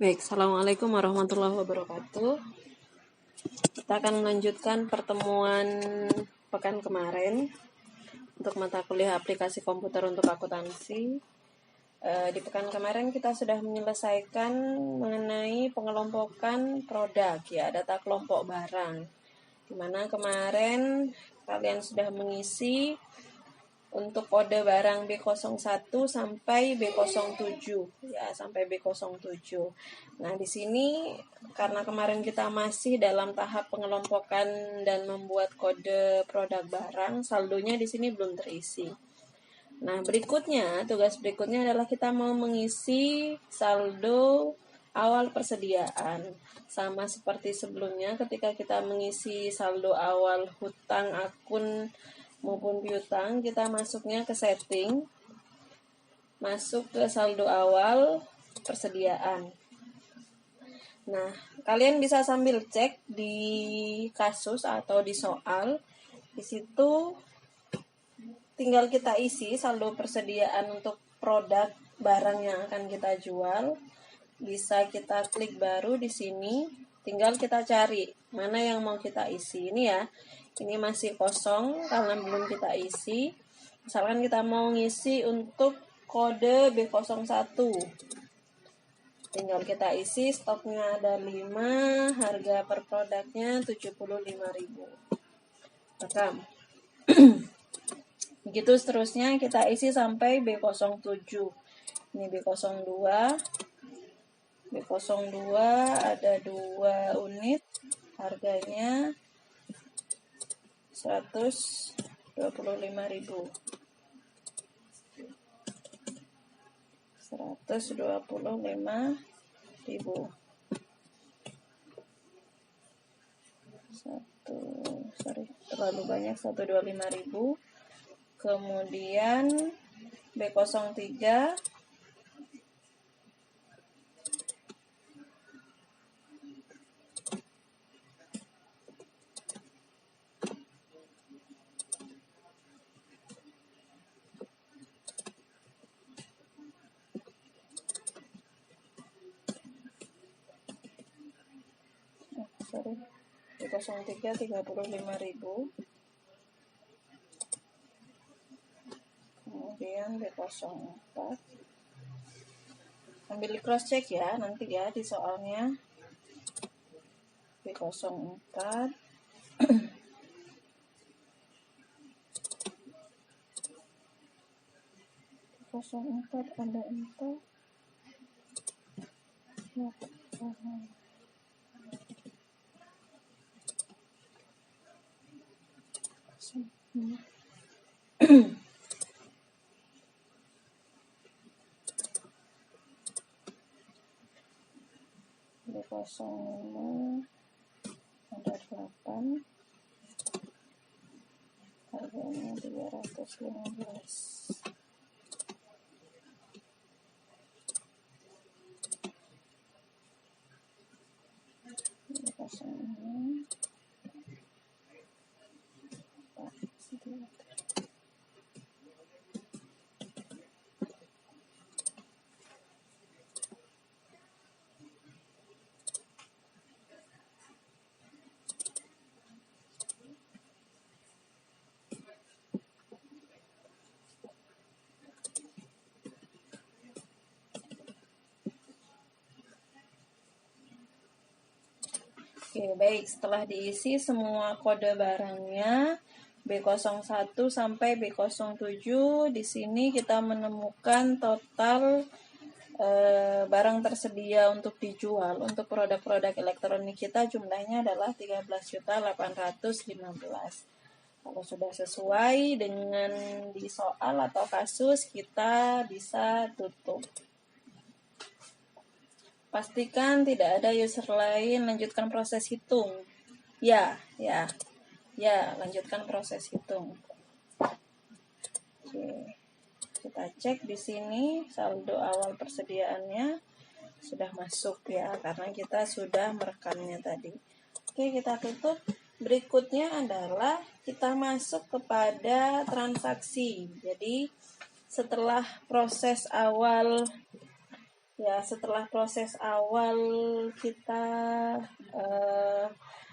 Baik, Assalamualaikum warahmatullahi wabarakatuh. Kita akan melanjutkan pertemuan pekan kemarin untuk mata kuliah aplikasi komputer untuk akuntansi. Di pekan kemarin kita sudah menyelesaikan mengenai pengelompokan produk, ya, data kelompok barang. Dimana kemarin kalian sudah mengisi untuk kode barang B01 sampai B07, ya, sampai B07. Nah, di sini karena kemarin kita masih dalam tahap pengelompokan dan membuat kode produk barang, saldonya di sini belum terisi. Nah, tugas berikutnya adalah kita mau mengisi saldo awal persediaan. Sama seperti sebelumnya ketika kita mengisi saldo awal hutang akun maupun piutang, kita masuknya ke setting, masuk ke saldo awal persediaan. Nah, kalian bisa sambil cek di kasus atau di soal. Di situ tinggal kita isi saldo persediaan untuk produk barang yang akan kita jual. Bisa kita klik baru di sini, tinggal kita cari mana yang mau kita isi. Ini ya, ini masih kosong karena belum kita isi. Misalkan kita mau ngisi untuk kode B01. Tinggal kita isi, stoknya ada 5, harga per produknya 75.000. Rekam. Begitu seterusnya kita isi sampai B07. Ini B02. B02 ada 2 unit, harganya 125.000. 125.000. Terlalu banyak, 125.000. Kemudian B03 B03 35.000. Kemudian B04 ambil cross check ya nanti ya di soalnya. B04 ada 4 ya, B05 ada 8, harganya 315. Oke, baik. Setelah diisi semua kode barangnya B01 sampai B07, di sini kita menemukan total barang tersedia untuk dijual. Untuk produk-produk elektronik kita jumlahnya adalah 13.815. Kalau sudah sesuai dengan di soal atau kasus, kita bisa tutup. Pastikan tidak ada user lain, lanjutkan proses hitung. Ya, lanjutkan proses hitung. Oke. Kita cek di sini saldo awal persediaannya sudah masuk ya, karena kita sudah merekamnya tadi. Oke, kita tutup. Berikutnya adalah kita masuk kepada transaksi. Jadi setelah proses awal Ya, setelah proses awal kita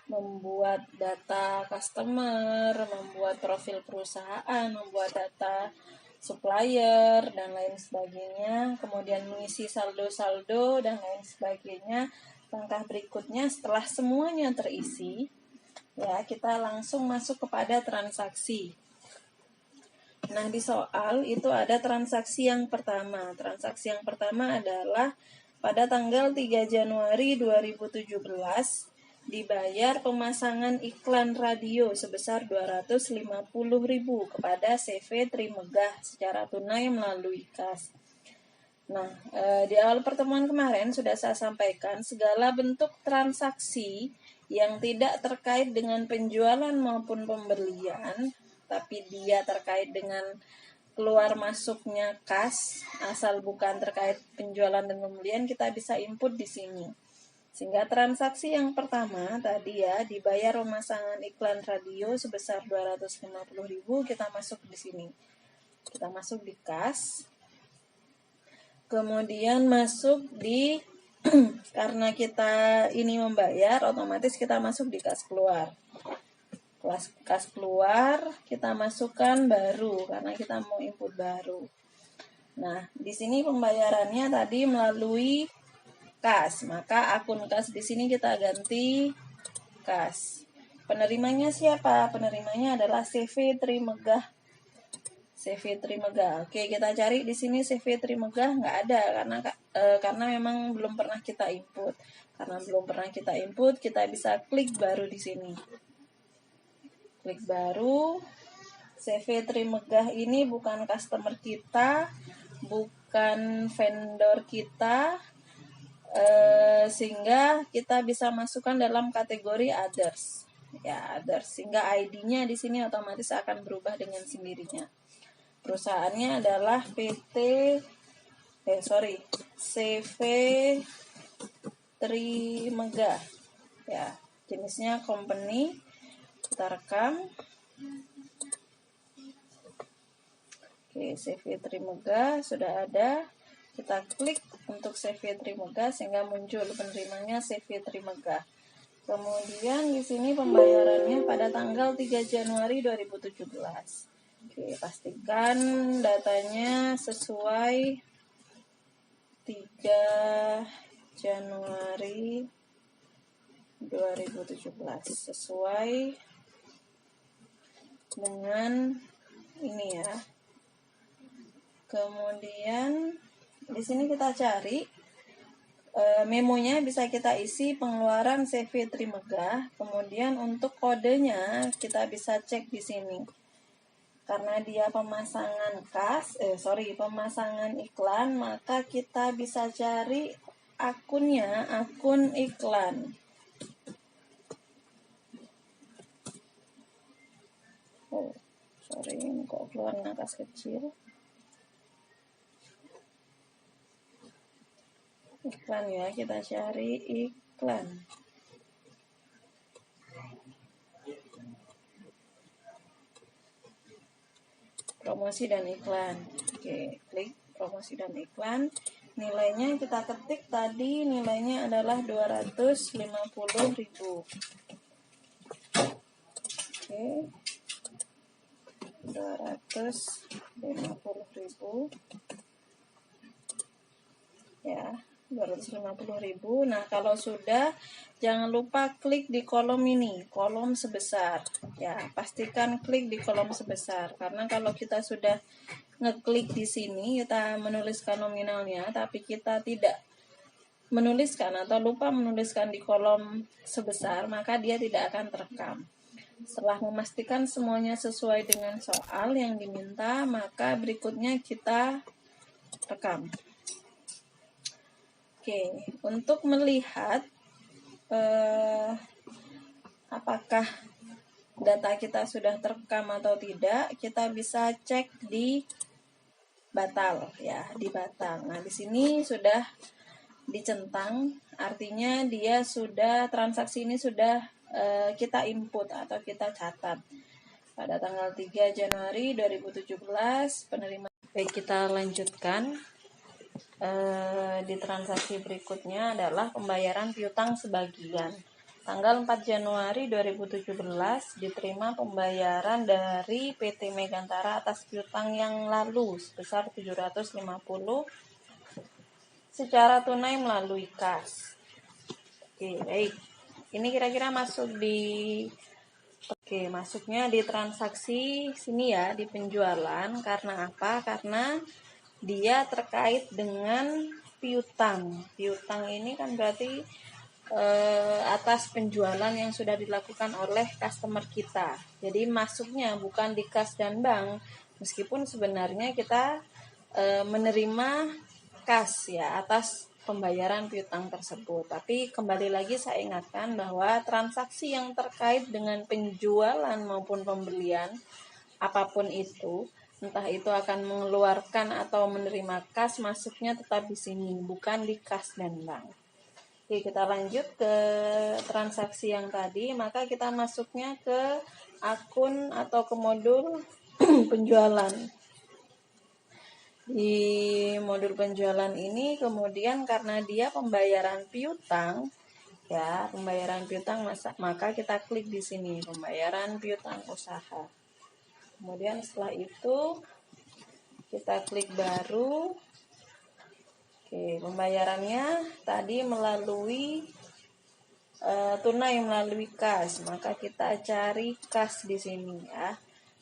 membuat data customer, membuat profil perusahaan, membuat data supplier dan lain sebagainya, kemudian mengisi saldo-saldo dan lain sebagainya. Langkah berikutnya setelah semuanya terisi, ya kita langsung masuk kepada transaksi. Nah, di soal itu ada transaksi yang pertama. Transaksi yang pertama adalah pada tanggal 3 Januari 2017 dibayar pemasangan iklan radio sebesar 250.000 kepada CV Trimegah secara tunai melalui kas. Nah, di awal pertemuan kemarin sudah saya sampaikan segala bentuk transaksi yang tidak terkait dengan penjualan maupun pembelian, tapi dia terkait dengan keluar masuknya kas, asal bukan terkait penjualan dan pembelian, kita bisa input di sini. Sehingga transaksi yang pertama tadi ya, dibayar pemasangan iklan radio sebesar 250.000, kita masuk di sini. Kita masuk di kas. Kemudian masuk di karena kita ini membayar, otomatis kita masuk di kas keluar. Kas keluar kita masukkan baru karena kita mau input baru. Nah, di sini pembayarannya tadi melalui kas, maka akun kas di sini kita ganti kas. Penerimanya siapa? Penerimanya adalah CV Trimegah. CV Trimegah. Oke, kita cari di sini CV Trimegah nggak ada karena memang belum pernah kita input. Karena belum pernah kita input, kita bisa klik baru di sini. Klik baru. CV Trimegah ini bukan customer kita, bukan vendor kita, sehingga kita bisa masukkan dalam kategori others. Ya, others. Sehingga ID-nya di sini otomatis akan berubah dengan sendirinya. Perusahaannya adalah CV Trimegah. Ya, jenisnya company. Kita rekam. Oke, CV Trimegah sudah ada. Kita klik untuk CV Trimegah sehingga muncul penerimanya CV Trimegah. Kemudian di sini pembayarannya pada tanggal 3 Januari 2017. Oke, pastikan datanya sesuai 3 Januari 2017. Sesuai dengan ini ya. Kemudian di sini kita cari memonya, bisa kita isi pengeluaran CV Trimegah. Kemudian untuk kodenya kita bisa cek di sini. Karena dia pemasangan pemasangan iklan, maka kita bisa cari akunnya, akun iklan. Ini kok keluar angka kecil. Iklan ya, kita cari iklan. Promosi dan iklan. Oke, klik promosi dan iklan. Nilainya kita ketik tadi, nilainya adalah 250.000. Oke. 250.000. Ya, 250.000. Nah, kalau sudah, jangan lupa klik di kolom ini, kolom sebesar. Ya, pastikan klik di kolom sebesar. Karena kalau kita sudah ngeklik di sini, kita menuliskan nominalnya, tapi kita tidak menuliskan atau lupa menuliskan di kolom sebesar, maka dia tidak akan terekam. Setelah memastikan semuanya sesuai dengan soal yang diminta, maka berikutnya kita rekam. Oke, untuk melihat apakah data kita sudah terekam atau tidak, kita bisa cek di batal ya, di batal. Nah, di sini sudah dicentang, artinya dia sudah, transaksi ini sudah kita input atau kita catat pada tanggal 3 Januari 2017 penerimaan. Baik, kita lanjutkan. di transaksi berikutnya adalah pembayaran piutang sebagian. Tanggal 4 Januari 2017 diterima pembayaran dari PT Megantara atas piutang yang lalu sebesar 750 secara tunai melalui kas. Oke, baik. Ini kira-kira masuknya di transaksi sini ya, di penjualan. Karena apa? Karena dia terkait dengan piutang. Piutang ini kan berarti atas penjualan yang sudah dilakukan oleh customer kita. Jadi masuknya bukan di kas dan bank, meskipun sebenarnya kita menerima kas ya atas pembayaran piutang tersebut. Tapi kembali lagi saya ingatkan bahwa transaksi yang terkait dengan penjualan maupun pembelian apapun itu, entah itu akan mengeluarkan atau menerima kas, masuknya tetap di sini, bukan di kas dan bank. Oke, kita lanjut ke transaksi yang tadi, maka kita masuknya ke akun atau ke modul penjualan. Di modul penjualan ini kemudian karena dia pembayaran piutang, ya, pembayaran piutang, maka kita klik di sini, pembayaran piutang usaha. Kemudian setelah itu kita klik baru. Oke, pembayarannya tadi melalui tunai melalui kas, maka kita cari kas di sini ya.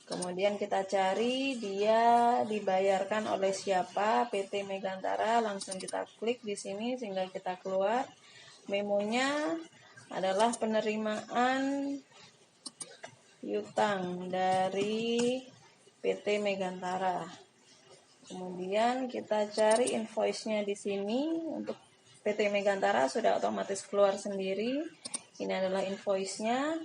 Kemudian kita cari dia dibayarkan oleh siapa, PT Megantara, langsung kita klik di sini sehingga kita keluar. Memonya adalah penerimaan piutang dari PT Megantara. Kemudian kita cari invoice-nya di sini. Untuk PT Megantara sudah otomatis keluar sendiri. Ini adalah invoice-nya.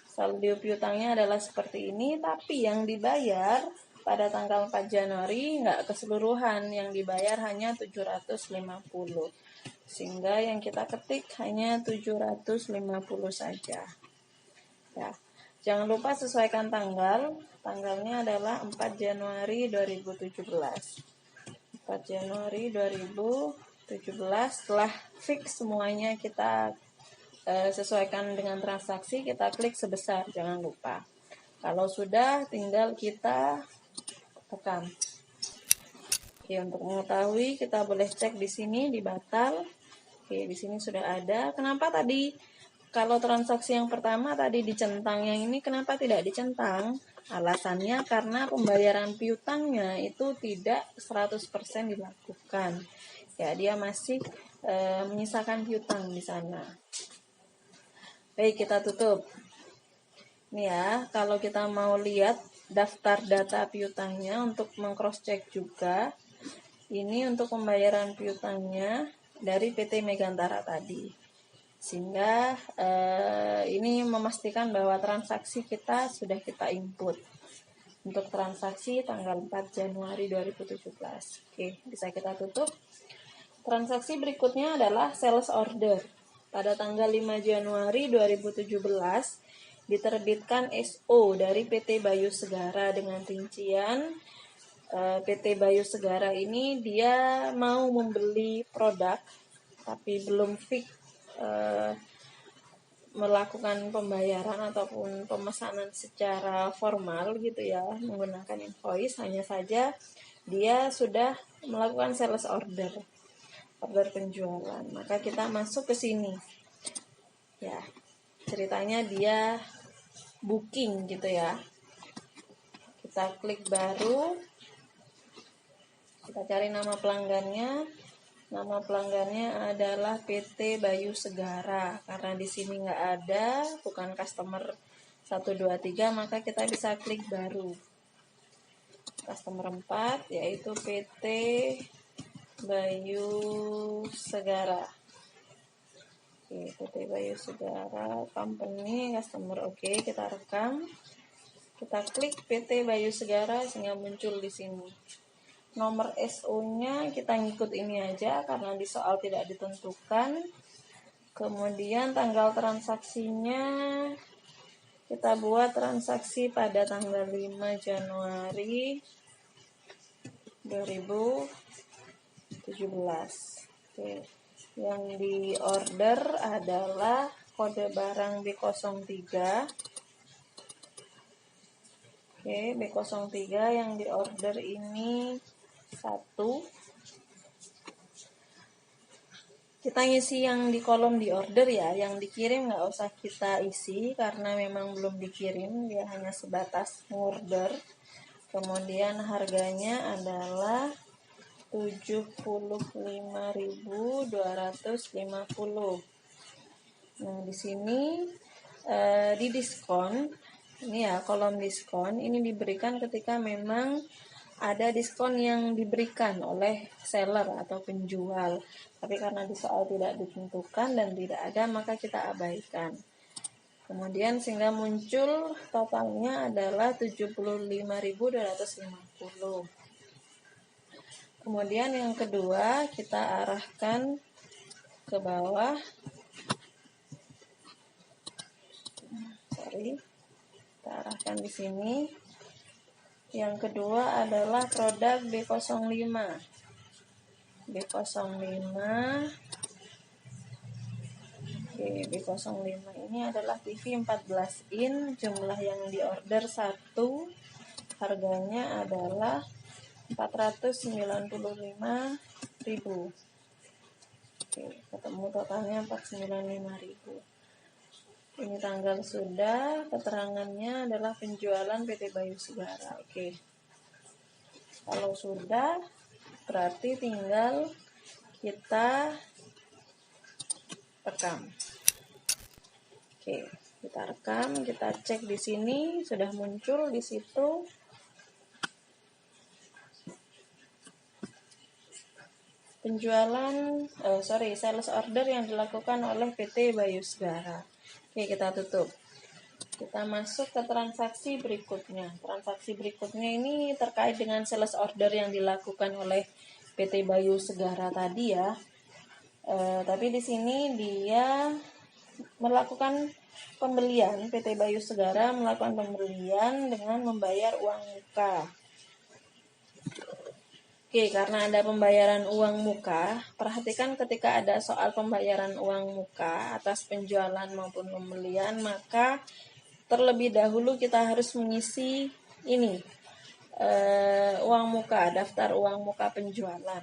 Saldo piutangnya adalah seperti ini, tapi yang dibayar pada tanggal 4 Januari nggak keseluruhan, yang dibayar hanya 750. Sehingga yang kita ketik hanya 750 saja. Ya. Jangan lupa sesuaikan tanggal. Tanggalnya adalah 4 Januari 2017. 4 Januari 2017. Setelah fix semuanya kita sesuaikan dengan transaksi, kita klik sebesar, jangan lupa. Kalau sudah, tinggal kita tekan. Oke, untuk mengetahui kita boleh cek di sini di batal. Oke, di sini sudah ada. Kenapa tadi kalau transaksi yang pertama tadi dicentang, yang ini kenapa tidak dicentang? Alasannya karena pembayaran piutangnya itu tidak 100% dilakukan. Ya, dia masih menyisakan piutang di sana. Baik, kita tutup. Ini ya, kalau kita mau lihat daftar data piutangnya untuk meng-cross check juga. Ini untuk pembayaran piutangnya dari PT Megantara tadi. Sehingga ini memastikan bahwa transaksi kita sudah kita input. Untuk transaksi tanggal 4 Januari 2017. Oke, bisa kita tutup. Transaksi berikutnya adalah sales order. Pada tanggal 5 Januari 2017 diterbitkan SO dari PT Bayu Segara dengan rincian PT Bayu Segara ini dia mau membeli produk tapi belum fix melakukan pembayaran ataupun pemesanan secara formal gitu ya, menggunakan invoice, hanya saja dia sudah melakukan sales order penjualan. Maka kita masuk ke sini. Ya, ceritanya dia booking gitu ya. Kita klik baru. Kita cari nama pelanggannya. Nama pelanggannya adalah PT Bayu Segara. Karena di sini nggak ada, bukan customer 123, maka kita bisa klik baru. Customer 4 yaitu PT Bayu Segara. Oke, PT Bayu Segara company customer. Oke, kita rekam. Kita klik PT Bayu Segara sehingga muncul di sini. Nomor SO-nya kita ngikut ini aja karena di soal tidak ditentukan. Kemudian tanggal transaksinya kita buat transaksi pada tanggal 5 Januari 2017. Oke. Yang di order adalah kode barang B03. Oke, B03 yang di order ini 1. Kita ngisi yang di kolom di order ya, yang dikirim nggak usah kita isi karena memang belum dikirim, dia hanya sebatas order. Kemudian harganya adalah 75.250. Nah, di sini di diskon, ini ya kolom diskon, ini diberikan ketika memang ada diskon yang diberikan oleh seller atau penjual. Tapi karena di soal tidak ditentukan dan tidak ada, maka kita abaikan. Kemudian sehingga muncul totalnya adalah 75.250. Kemudian yang kedua kita arahkan ke bawah. Kita arahkan di sini. Yang kedua adalah produk B05. B05. Oke, B05 ini adalah TV 14 in, jumlah yang diorder 1, harganya adalah 495.000. Oke, ketemu totalnya 495.000. Ini tanggal sudah, keterangannya adalah penjualan PT Bayu Segara. Oke. Kalau sudah, berarti tinggal kita rekam. Oke, kita rekam, kita cek di sini sudah muncul di situ. Sales order yang dilakukan oleh PT Bayu Segara. Oke, kita tutup. Kita masuk ke transaksi berikutnya. Transaksi berikutnya ini terkait dengan sales order yang dilakukan oleh PT Bayu Segara tadi ya. Tapi di sini dia melakukan pembelian, PT Bayu Segara melakukan pembelian dengan membayar uang muka. Oke, karena ada pembayaran uang muka, perhatikan ketika ada soal pembayaran uang muka atas penjualan maupun pembelian, maka terlebih dahulu kita harus mengisi ini, uang muka, daftar uang muka penjualan.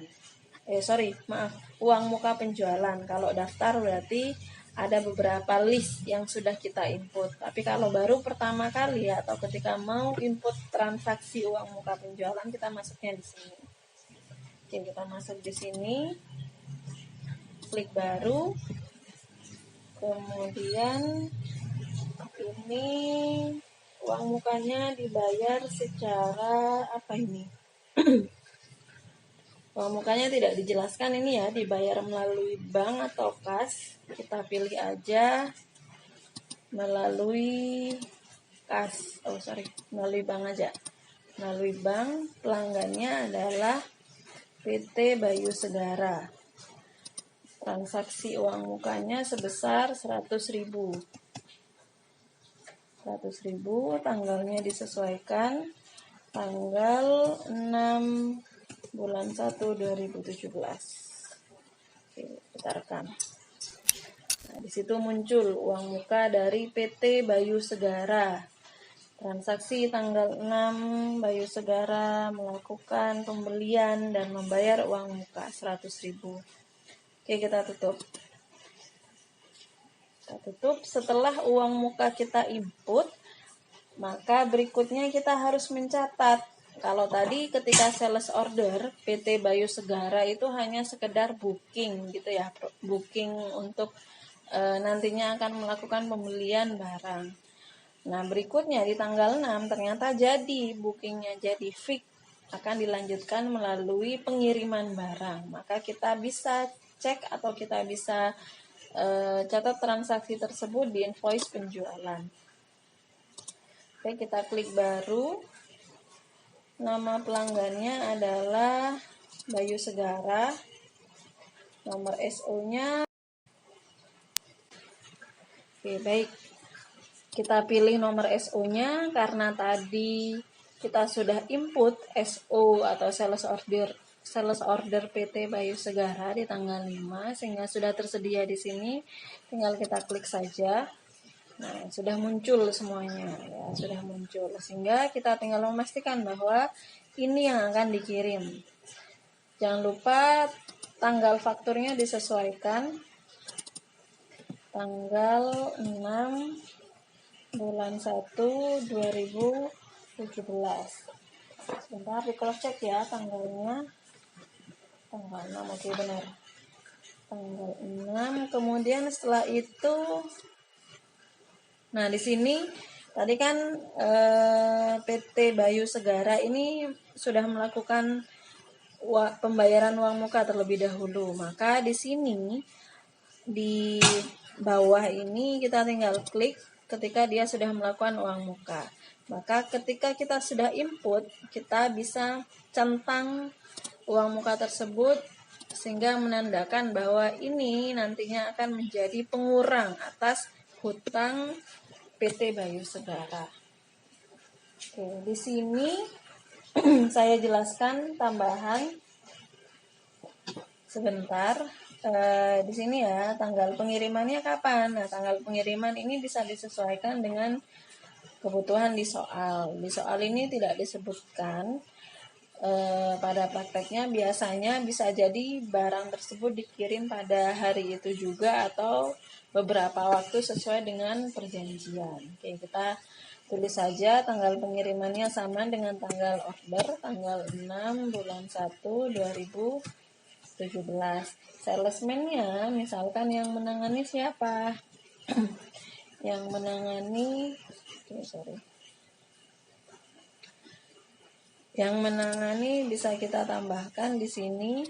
Uang muka penjualan. Kalau daftar berarti ada beberapa list yang sudah kita input. Tapi kalau baru pertama kali atau ketika mau input transaksi uang muka penjualan, kita masuknya di sini. Oke, kita masuk di sini, klik baru, kemudian ini uang mukanya dibayar secara apa ini? Uang mukanya tidak dijelaskan ini ya, dibayar melalui bank atau kas. Kita pilih aja melalui kas. Melalui bank aja. Melalui bank, pelanggannya adalah PT Bayu Segara. Transaksi uang mukanya sebesar 100.000. 100.000, tanggalnya disesuaikan tanggal 6 bulan 1 2017. Oke, kita rekam. Nah, di situ muncul uang muka dari PT Bayu Segara. Transaksi tanggal 6, Bayu Segara melakukan pembelian dan membayar uang muka 100.000. Oke, kita tutup. Setelah uang muka kita input, maka berikutnya kita harus mencatat. Kalau tadi ketika sales order PT Bayu Segara itu hanya sekedar booking gitu ya, booking untuk nantinya akan melakukan pembelian barang. Nah, berikutnya di tanggal 6 ternyata jadi bookingnya jadi fix, akan dilanjutkan melalui pengiriman barang. Maka kita bisa cek atau kita bisa catat transaksi tersebut di invoice penjualan. Oke, kita klik baru. Nama pelanggannya adalah Bayu Segara. Nomor SO-nya. Oke, baik. Kita pilih nomor SO-nya karena tadi kita sudah input SO atau sales order sales order PT Bayu Segara di tanggal 5, sehingga sudah tersedia di sini. Tinggal kita klik saja. Nah, sudah muncul semuanya ya, sudah muncul. Sehingga kita tinggal memastikan bahwa ini yang akan dikirim. Jangan lupa tanggal fakturnya disesuaikan. Tanggal 6 bulan 1 2017. Sebentar di cross check ya tanggalnya. Tanggal 6, oke benar. Tanggal 6. Kemudian setelah itu, nah di sini tadi kan PT Bayu Segara ini sudah melakukan pembayaran uang muka terlebih dahulu. Maka di sini di bawah ini kita tinggal klik ketika dia sudah melakukan uang muka. Maka ketika kita sudah input, kita bisa centang uang muka tersebut sehingga menandakan bahwa ini nantinya akan menjadi pengurang atas hutang PT Bayu Segara. Oke, di sini saya jelaskan tambahan sebentar. Di sini ya, tanggal pengirimannya kapan? Nah, tanggal pengiriman ini bisa disesuaikan dengan kebutuhan di soal. Di soal ini tidak disebutkan. Pada prakteknya biasanya bisa jadi barang tersebut dikirim pada hari itu juga atau beberapa waktu sesuai dengan perjanjian. Oke, kita tulis saja tanggal pengirimannya sama dengan tanggal order, tanggal 6 bulan 1 2017. Salesman-nya misalkan yang menangani siapa? Yang menangani Yang menangani bisa kita tambahkan di sini.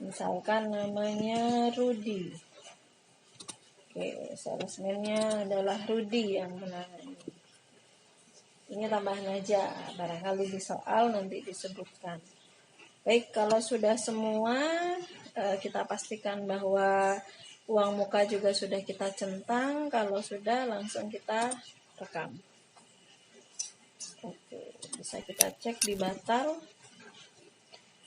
Misalkan namanya Rudy. Oke, salesman-nya adalah Rudy yang menangani. Ini tambahan aja, barangkali di soal nanti disebutkan. Baik, kalau sudah semua, kita pastikan bahwa uang muka juga sudah kita centang. Kalau sudah, langsung kita rekam. Oke, bisa kita cek di batal.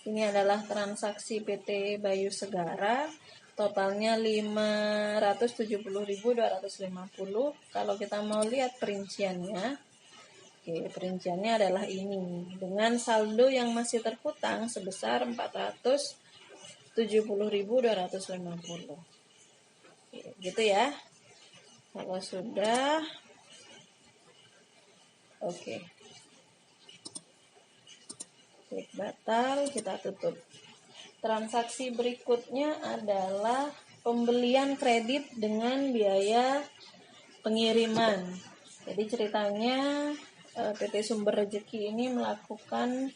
Ini adalah transaksi PT Bayu Segara. Totalnya 570.250. Kalau kita mau lihat perinciannya, oke, perinciannya adalah ini. Dengan saldo yang masih terhutang sebesar 470.250. Oke, gitu ya. Kalau sudah, oke. Klik batal, kita tutup. Transaksi berikutnya adalah pembelian kredit dengan biaya pengiriman. Jadi ceritanya PT Sumber Rejeki ini melakukan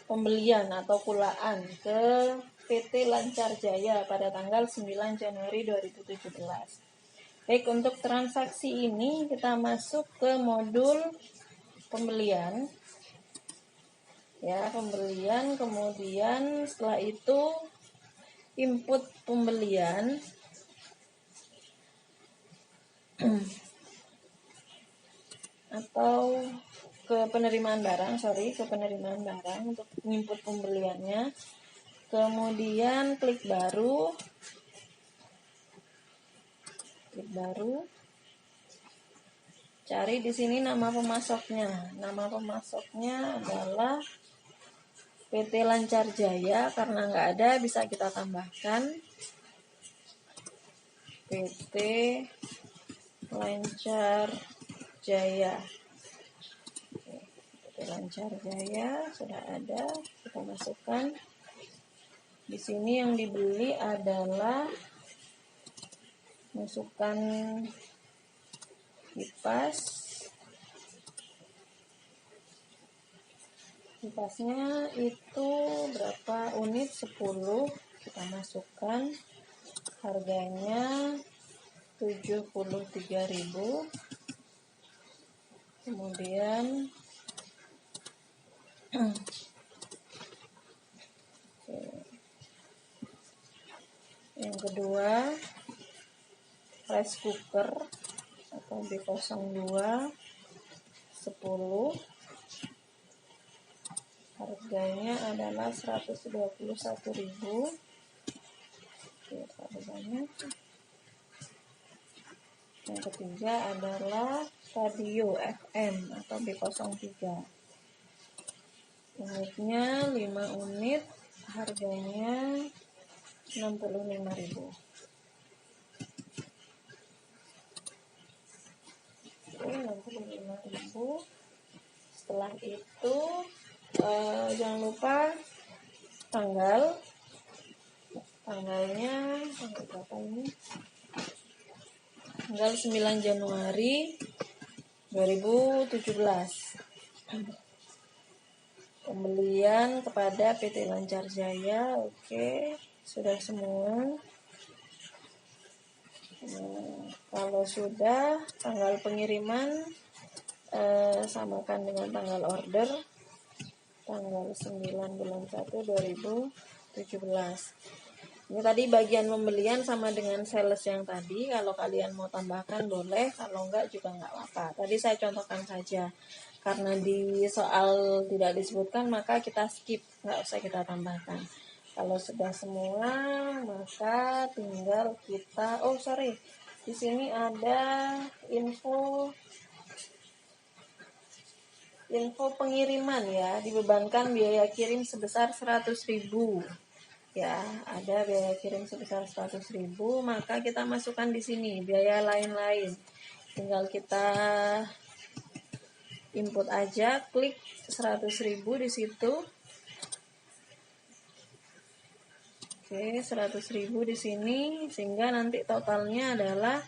pembelian atau kulaan ke PT Lancar Jaya pada tanggal 9 Januari 2017. Baik, untuk transaksi ini kita masuk ke modul pembelian. Ya, pembelian, kemudian setelah itu input pembelian. Atau ke penerimaan barang, ke penerimaan barang untuk input pembeliannya. Kemudian klik baru. Cari di sini nama pemasoknya. Nama pemasoknya adalah PT Lancar Jaya. Karena nggak ada, bisa kita tambahkan PT Lancar Jaya. PT Lancar Jaya sudah ada, kita masukkan. Di sini yang dibeli adalah masukkan kipasnya itu berapa unit, 10, kita masukkan, harganya 73.000. Kemudian yang kedua, rice cooker atau B02 10, Harganya adalah 121.000. Oke, harganya. Yang ketiga adalah radio FM atau B03. Unitnya 5 unit, harganya 65.000. Oke, 65.000. Setelah itu jangan lupa tanggalnya tanggal berapa ini? Tanggal 9 Januari 2017. Pembelian kepada PT Lancar Jaya. Oke, sudah semua. Kalau sudah, tanggal pengiriman samakan dengan tanggal order, tanggal 9 bulan 1 2017. Ini tadi bagian pembelian sama dengan sales yang tadi. Kalau kalian mau tambahkan boleh, kalau enggak juga enggak apa-apa. Tadi saya contohkan saja. Karena di soal tidak disebutkan, maka kita skip, enggak usah kita tambahkan. Kalau sudah semua, maka tinggal kita di sini ada info pengiriman ya. Dibebankan biaya kirim sebesar 100.000. Ya, ada biaya kirim sebesar 100.000, maka kita masukkan di sini biaya lain-lain. Tinggal kita input aja, klik 100.000 di situ. Oke, 100.000 di sini sehingga nanti totalnya adalah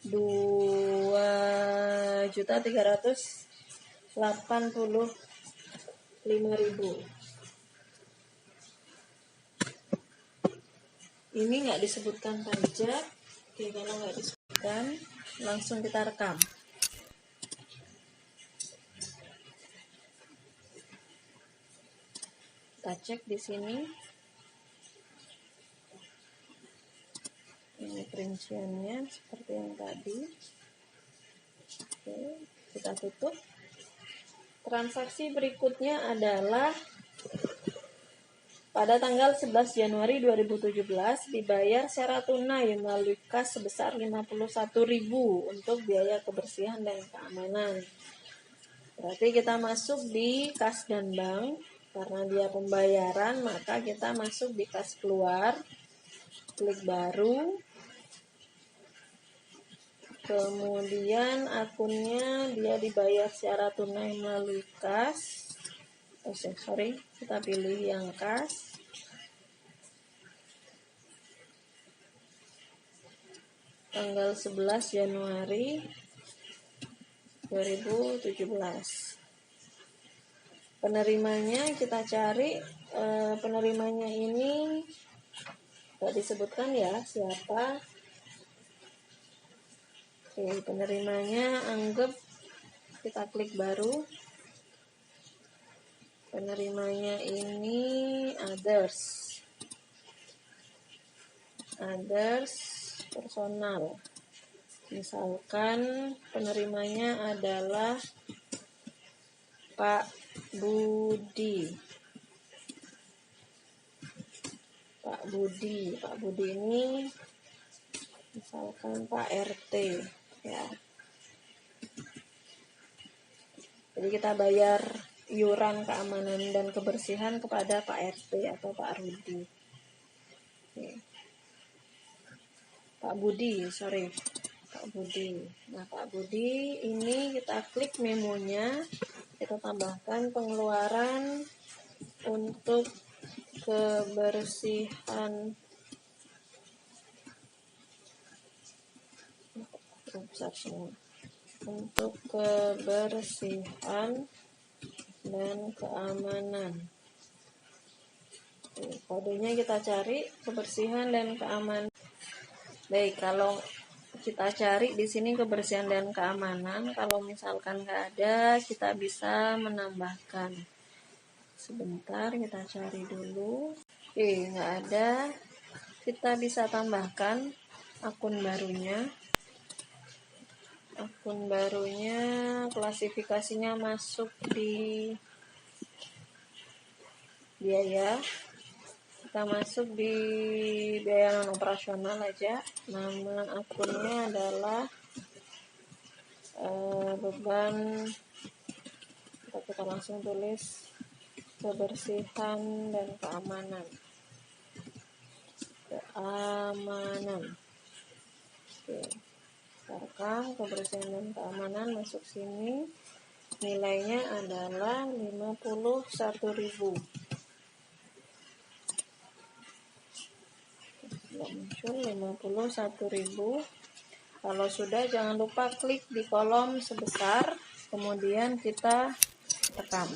2.385.000. Ini nggak disebutkan pajak. Oke, kalau nggak disebutkan, langsung kita rekam. Kita cek di sini. Ini perinciannya seperti yang tadi. Oke, kita tutup. Transaksi berikutnya adalah pada tanggal 11 Januari 2017 dibayar secara tunai melalui kas sebesar 51.000 untuk biaya kebersihan dan keamanan. Berarti kita masuk di kas dan bank. Karena dia pembayaran, maka kita masuk di kas keluar. Klik baru. Kemudian akunnya dia dibayar secara tunai melalui kas. Kita pilih yang kas. Tanggal 11 Januari 2017. Penerimanya kita cari, penerimanya ini tidak disebutkan ya siapa. Oke, penerimanya anggap kita klik baru. Penerimanya ini others personal. Misalkan penerimanya adalah Pak Budi. Pak Budi ini misalkan Pak RT ya. Jadi kita bayar iuran keamanan dan kebersihan kepada Pak RT atau Pak Rudi. Oke. Pak Budi. Nah, Pak Budi ini kita klik memonya, kita tambahkan pengeluaran untuk kebersihan dan keamanan. Kodenya kita cari kebersihan dan keamanan. Baik, kalau kita cari di sini kebersihan dan keamanan, kalau misalkan nggak ada, kita bisa menambahkan. Sebentar, kita cari dulu. Oke, nggak ada. Kita bisa tambahkan akun barunya. Akun barunya klasifikasinya masuk di biaya. Kita masuk di biaya non operasional aja. Nama akunnya adalah beban. Kita langsung tulis kebersihan dan keamanan. Oke, rekam kebersihan dan keamanan, masuk sini. Nilainya adalah 51.000. Sudah muncul 51.000. Kalau sudah, jangan lupa klik di kolom sebesar, kemudian kita rekam.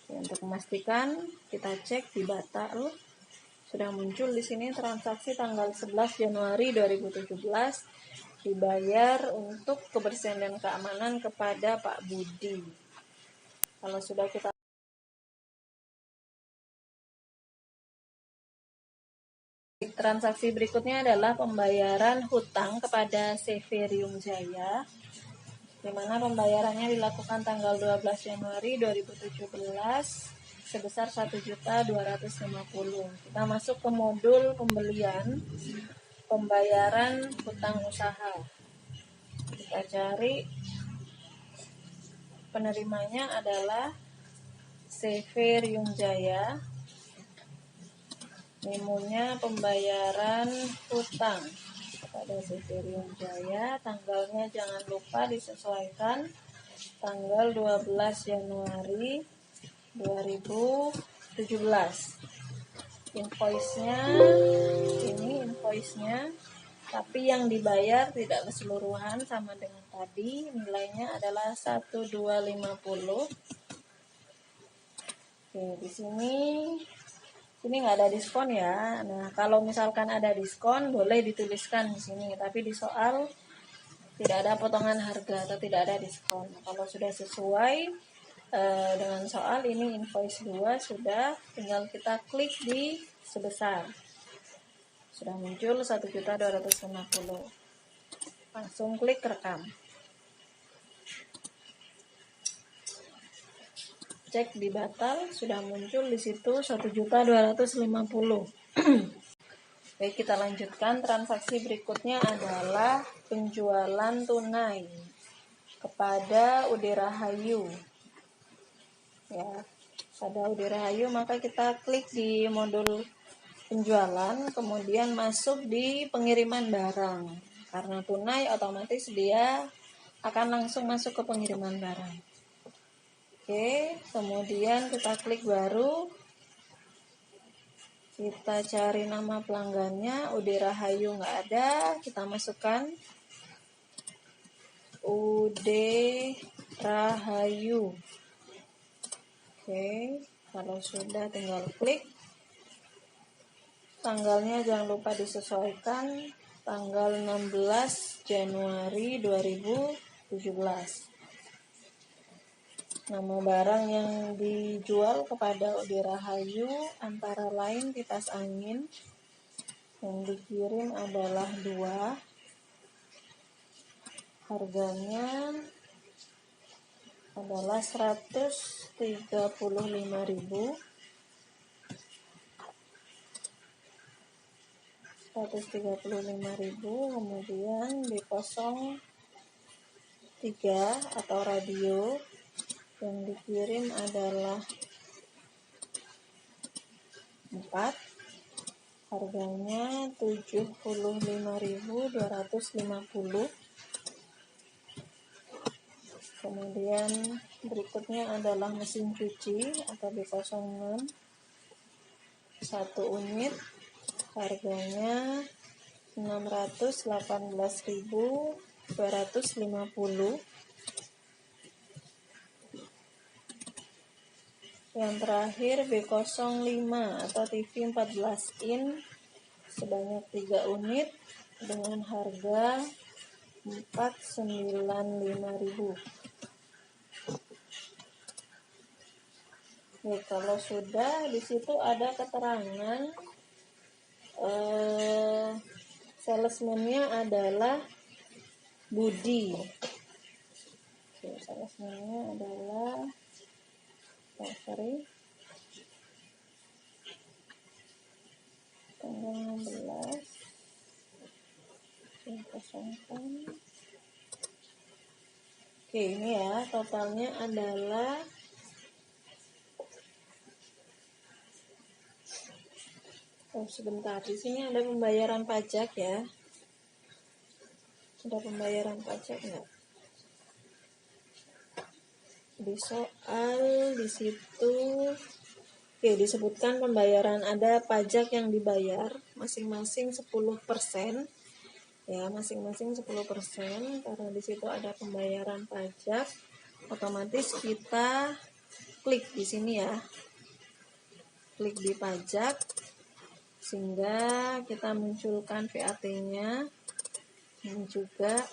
Untuk memastikan, kita cek di Batal. Sudah muncul di sini transaksi tanggal 11 Januari 2017 dibayar untuk kebersihan dan keamanan kepada Pak Budi. Kalau sudah kita transaksi berikutnya adalah pembayaran hutang kepada Severium Jaya, di mana pembayarannya dilakukan tanggal 12 Januari 2017 sebesar 1.250.000. Kita masuk ke modul pembelian pembayaran hutang usaha. Kita cari, penerimanya adalah Severium Jaya. Memonya pembayaran hutang pada Severium Jaya, tanggalnya jangan lupa disesuaikan tanggal 12 Januari 2017. Invoice-nya, ini invoice-nya, tapi yang dibayar tidak keseluruhan, sama dengan tadi. Nilainya adalah 1.250. Oke, di sini nggak ada diskon ya. Nah, kalau misalkan ada diskon boleh dituliskan di sini, tapi di soal tidak ada potongan harga atau tidak ada diskon. Kalau sudah sesuai dengan soal ini, invoice 2 sudah, tinggal kita klik di sebesar. Sudah muncul 1.250. Langsung klik rekam. Cek di Batal, sudah muncul di situ 1.250. Baik, kita lanjutkan. Transaksi berikutnya adalah penjualan tunai kepada Ude Rahayu. Ya, pada Ude Rahayu, maka kita klik di modul penjualan, kemudian masuk di pengiriman barang. Karena tunai, otomatis dia akan langsung masuk ke pengiriman barang. Oke, kemudian kita klik baru. Kita cari nama pelanggannya, Ude Rahayu nggak ada, kita masukkan Ude Rahayu. Oke, kalau sudah tinggal klik. Tanggalnya jangan lupa disesuaikan, tanggal 16 Januari 2017. Nama barang yang dijual kepada Ude Rahayu antara lain kipas angin. Yang dikirim adalah 2. Harganya adalah 135.000. 135.000. Kemudian B03 atau radio yang dikirim adalah 4. Harganya 75.250. Kemudian berikutnya adalah mesin cuci atau B06 1 unit. Harganya 618.250. Yang terakhir B05 atau TV 14 in sebanyak 3 unit dengan harga 495.000. Nih, kalau sudah, di situ ada keterangan salesman-nya adalah Budi. Oke, salesman-nya adalah 2016. Saya kosongkan. Oke, ini ya, totalnya adalah sebentar, di sini ada pembayaran pajak ya. Ada pembayaran pajak enggak? Di soal di situ disebutkan pembayaran, ada pajak yang dibayar masing-masing 10%. Ya, masing-masing 10%, karena di situ ada pembayaran pajak, otomatis kita klik di sini ya. Klik di pajak sehingga kita munculkan VAT-nya dan juga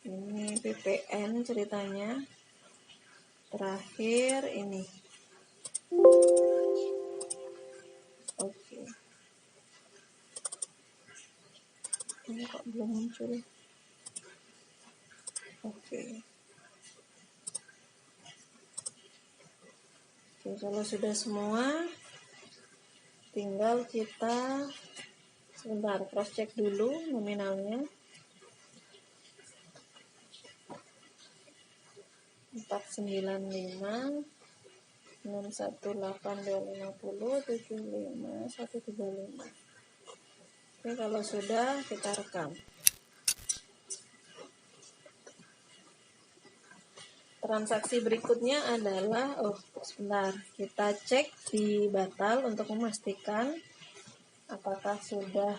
ini PPN ceritanya. Terakhir ini. Oke. Ini kok belum muncul. Oke, kalau sudah semua, tinggal kita sebentar cross check dulu nominalnya. 495 618 250 75 135. Oke, kalau sudah kita rekam. Transaksi berikutnya adalah sebentar, kita cek di batal untuk memastikan apakah sudah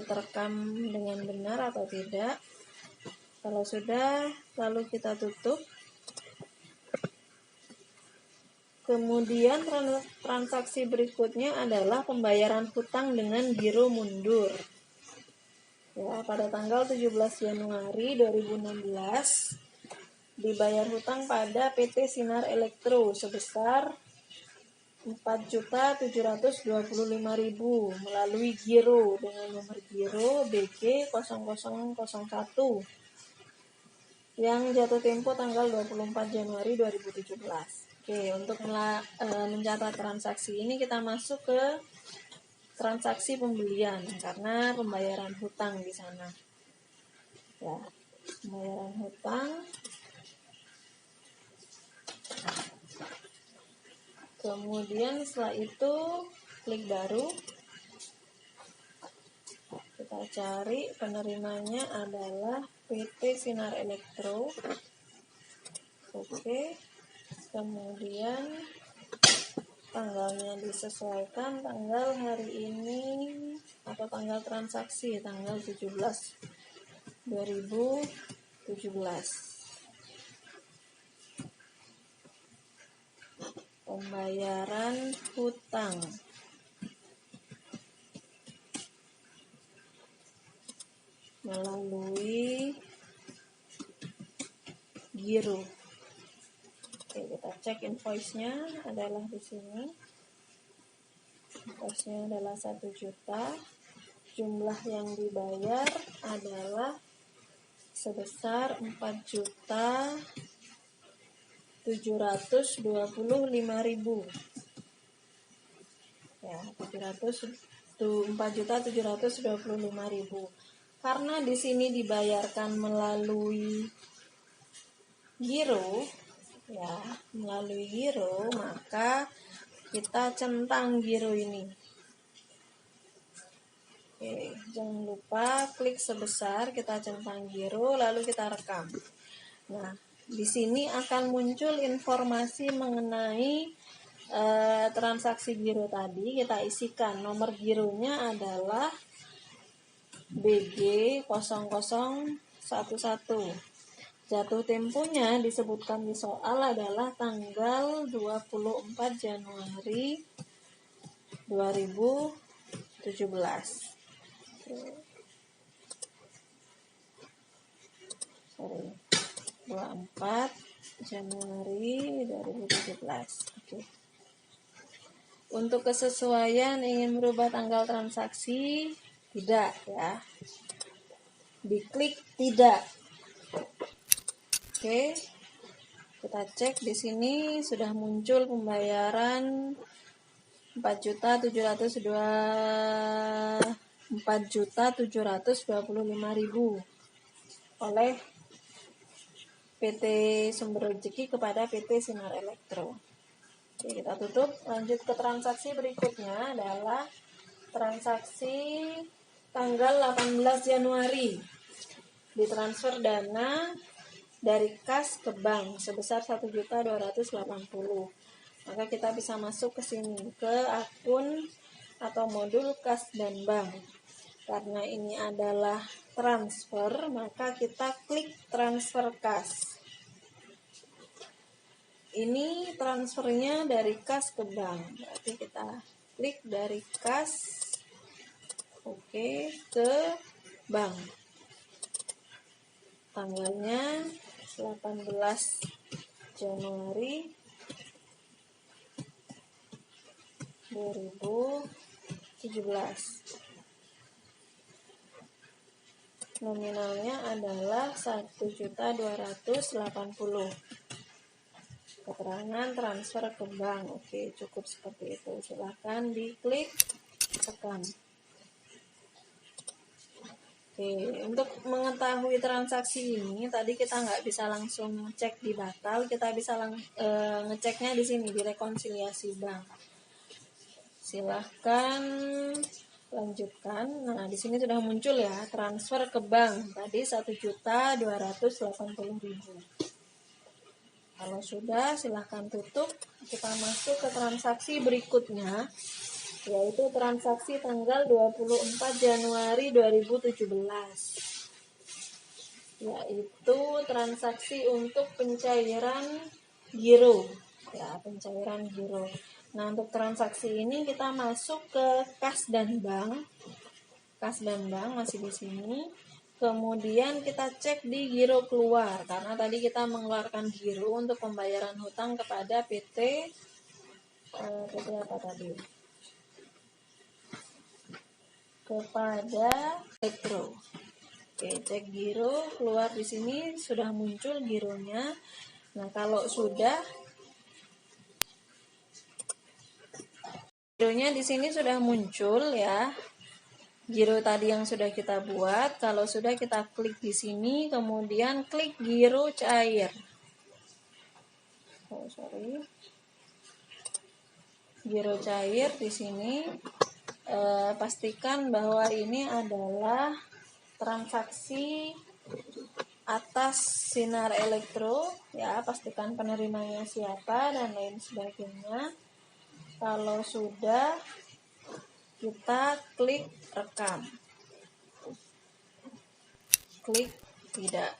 terekam dengan benar atau tidak. Kalau sudah, lalu kita tutup. Kemudian transaksi berikutnya adalah pembayaran hutang dengan giro mundur. Ya, pada tanggal 17 Januari 2016 dibayar hutang pada PT Sinar Elektro sebesar 4.725.000 melalui giro dengan nomor giro BG 0001 yang jatuh tempo tanggal 24 Januari 2017. Oke, untuk mencatat transaksi ini kita masuk ke transaksi pembelian karena pembayaran hutang di sana. Ya, pembayaran hutang. Kemudian setelah itu klik baru. Kita cari penerimanya adalah PT Sinar Elektro. Oke. Kemudian tanggalnya disesuaikan, tanggal hari ini atau tanggal transaksi tanggal 17 2017. Pembayaran hutang melalui giro. Oke, kita cek invoice-nya adalah di sini. Invoice-nya adalah 1 juta. Jumlah yang dibayar adalah sebesar 4.725.000. Ya, 4.725.000. Karena di sini dibayarkan melalui giro, ya, melalui giro, maka kita centang giro ini. Oke, jangan lupa klik sebesar, kita centang giro, lalu kita rekam. Nah, di sini akan muncul informasi mengenai transaksi giro tadi. Kita isikan nomor gironya adalah BG 0011. Jatuh temponya disebutkan di soal adalah tanggal 24 Januari 2017. 24 Januari 2017. Oke. Untuk kesesuaian ingin merubah tanggal transaksi, tidak ya. Diklik tidak. Oke. Kita cek di sini sudah muncul pembayaran 4.725.000 oleh PT Sumber Rezeki kepada PT Sinar Elektro. Oke, kita tutup. Lanjut ke transaksi berikutnya adalah transaksi tanggal 18 Januari. Ditransfer dana dari kas ke bank sebesar 1.280.000. Maka kita bisa masuk ke sini ke akun atau modul kas dan bank. Karena ini adalah transfer, maka kita klik transfer kas. Ini transfernya dari kas ke bank. Berarti kita klik dari kas, oke, ke bank. Tanggalnya 18 Januari 2017. Nominalnya adalah 1.280.000. Keterangan transfer ke bank. Oke, cukup seperti itu. Silahkan diklik tekan. Oke, untuk mengetahui transaksi ini tadi kita nggak bisa langsung cek di batal, kita bisa ngeceknya di sini di rekonsiliasi bank. Silahkan lanjutkan. Nah, di sini sudah muncul ya transfer ke bank tadi 1.280.000. Kalau sudah, silahkan tutup. Kita masuk ke transaksi berikutnya, yaitu transaksi tanggal 24 Januari 2017. Yaitu transaksi untuk pencairan giro. Ya, pencairan giro. Nah, untuk transaksi ini kita masuk ke kas dan bank. Kas dan bank masih di sini. Kemudian kita cek di giro keluar, karena tadi kita mengeluarkan giro untuk pembayaran hutang kepada PT apa tadi? Kepada Elektro. Oke, cek giro keluar di sini sudah muncul gironya. Nah, kalau sudah gironya di sini sudah muncul ya. Giro tadi yang sudah kita buat, kalau sudah kita klik di sini, kemudian klik giro cair. Giro cair di sini, pastikan bahwa ini adalah transaksi atas Sinar Elektro, ya, pastikan penerimanya siapa dan lain sebagainya. Kalau sudah, kita klik rekam. Klik tidak.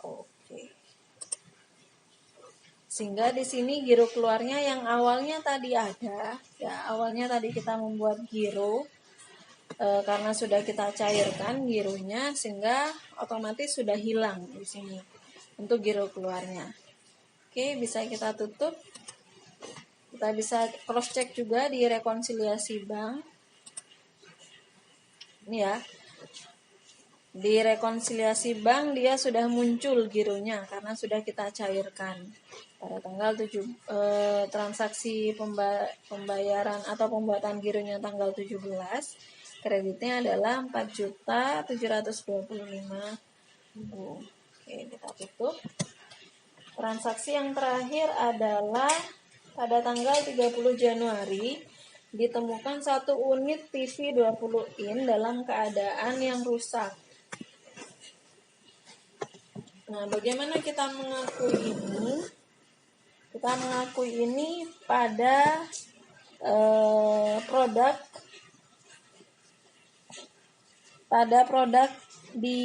Oke. Sehingga di sini giro keluarnya yang awalnya tadi ada, ya, awalnya tadi kita membuat giro karena sudah kita cairkan gironya, sehingga otomatis sudah hilang di sini untuk giro keluarnya. Oke, bisa kita tutup. Kita bisa cross check juga di rekonsiliasi bank. Ini ya, di rekonsiliasi bank dia sudah muncul gironya karena sudah kita cairkan pada tanggal 7 transaksi pembayaran atau pembuatan gironya tanggal 17. Kreditnya adalah 4.725.000. Oke, kita tutup. Transaksi yang terakhir adalah pada tanggal 30 Januari ditemukan satu unit TV 20 in dalam keadaan yang rusak. Nah, bagaimana kita mengakui ini? Kita mengakui ini pada produk di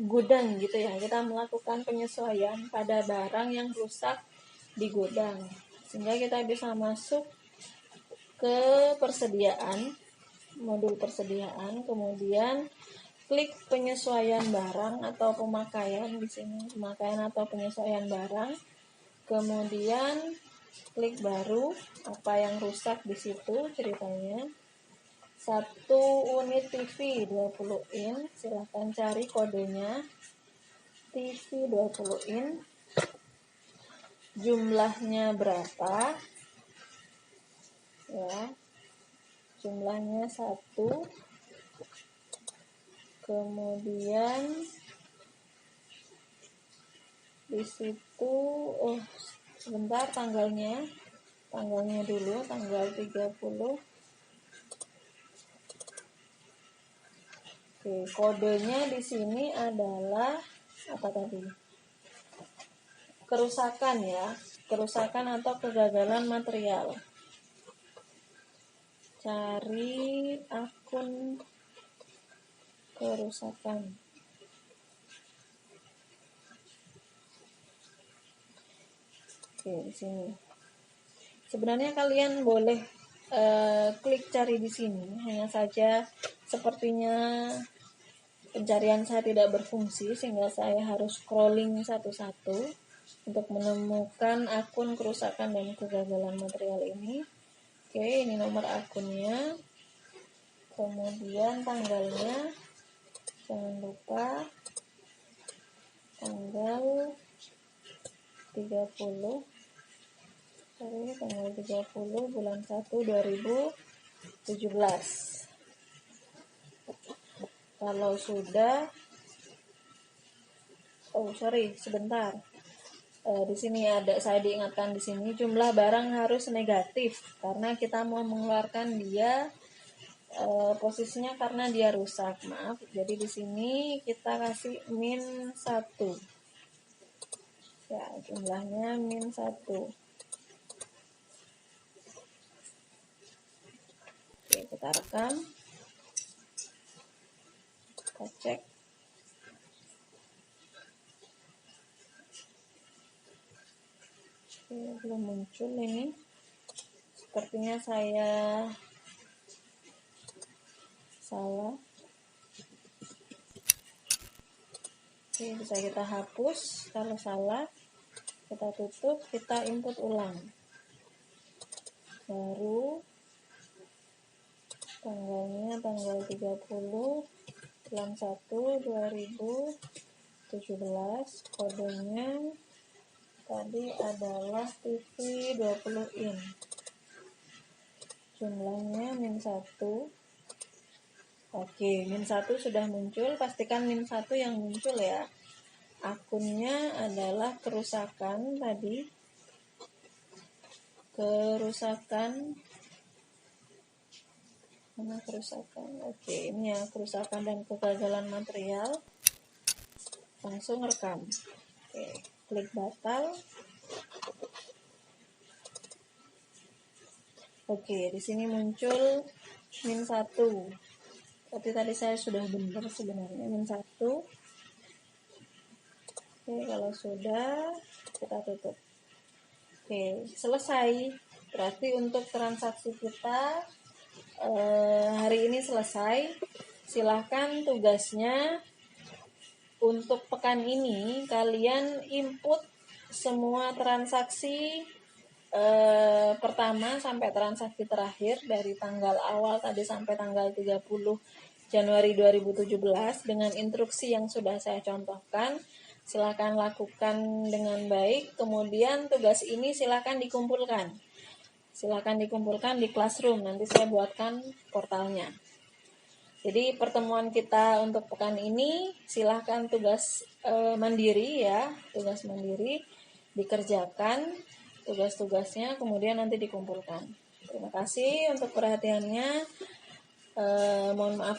gudang gitu ya. Kita melakukan penyesuaian pada barang yang rusak di gudang. Sehingga kita bisa masuk ke persediaan, modul persediaan, kemudian klik penyesuaian barang atau pemakaian di sini, pemakaian atau penyesuaian barang. Kemudian klik baru, apa yang rusak di situ ceritanya. Satu unit TV 20 in, silahkan cari kodenya. TV 20 in. Jumlahnya berapa? Ya, jumlahnya 1. Kemudian di situ sebentar, tanggalnya dulu, tanggal 30. Oke, kodenya di sini adalah apa tadi? Kerusakan ya, kerusakan atau kegagalan material. Cari akun kerusakan. Oke, di sini. Sebenarnya kalian boleh klik cari di sini. Hanya saja sepertinya pencarian saya tidak berfungsi sehingga saya harus scrolling satu-satu untuk menemukan akun kerusakan dan kegagalan material ini. Oke, ini nomor akunnya. Kemudian tanggalnya. Jangan lupa tanggal 30 bulan 1 2017. Kalau sudah sebentar. Di sini saya diingatkan di sini jumlah barang harus negatif karena kita mau mengeluarkan dia posisinya karena dia rusak. Maaf. Jadi di sini kita kasih -1. Ya, jumlahnya -1. Oke, kita rekam. Kita cek. Oke, belum muncul ini. Sepertinya saya salah. Oke, bisa kita hapus. Kalau salah, kita tutup, kita input ulang. Baru tanggalnya tanggal 30 bulan 1 2017. Kodenya tadi adalah TV 20 in. Jumlahnya -1. Oke, -1 sudah muncul. Pastikan -1 yang muncul ya. Akunnya adalah kerusakan tadi. Mana kerusakan? Oke, ini ya, kerusakan dan kegagalan material. Langsung rekam. Oke, klik batal. Oke, di sini muncul -1. Tapi tadi saya sudah benar sebenarnya -1. Oke, kalau sudah kita tutup. Oke, selesai. Berarti untuk transaksi kita hari ini selesai. Silahkan tugasnya untuk pekan ini kalian input semua transaksi pertama sampai transaksi terakhir dari tanggal awal tadi sampai tanggal 30 Januari 2017 dengan instruksi yang sudah saya contohkan. Silakan lakukan dengan baik. Kemudian tugas ini silakan dikumpulkan. Di Classroom. Nanti saya buatkan portalnya. Jadi pertemuan kita untuk pekan ini silakan tugas mandiri ya, tugas mandiri dikerjakan tugas-tugasnya, kemudian nanti dikumpulkan. Terima kasih untuk perhatiannya. Mohon maaf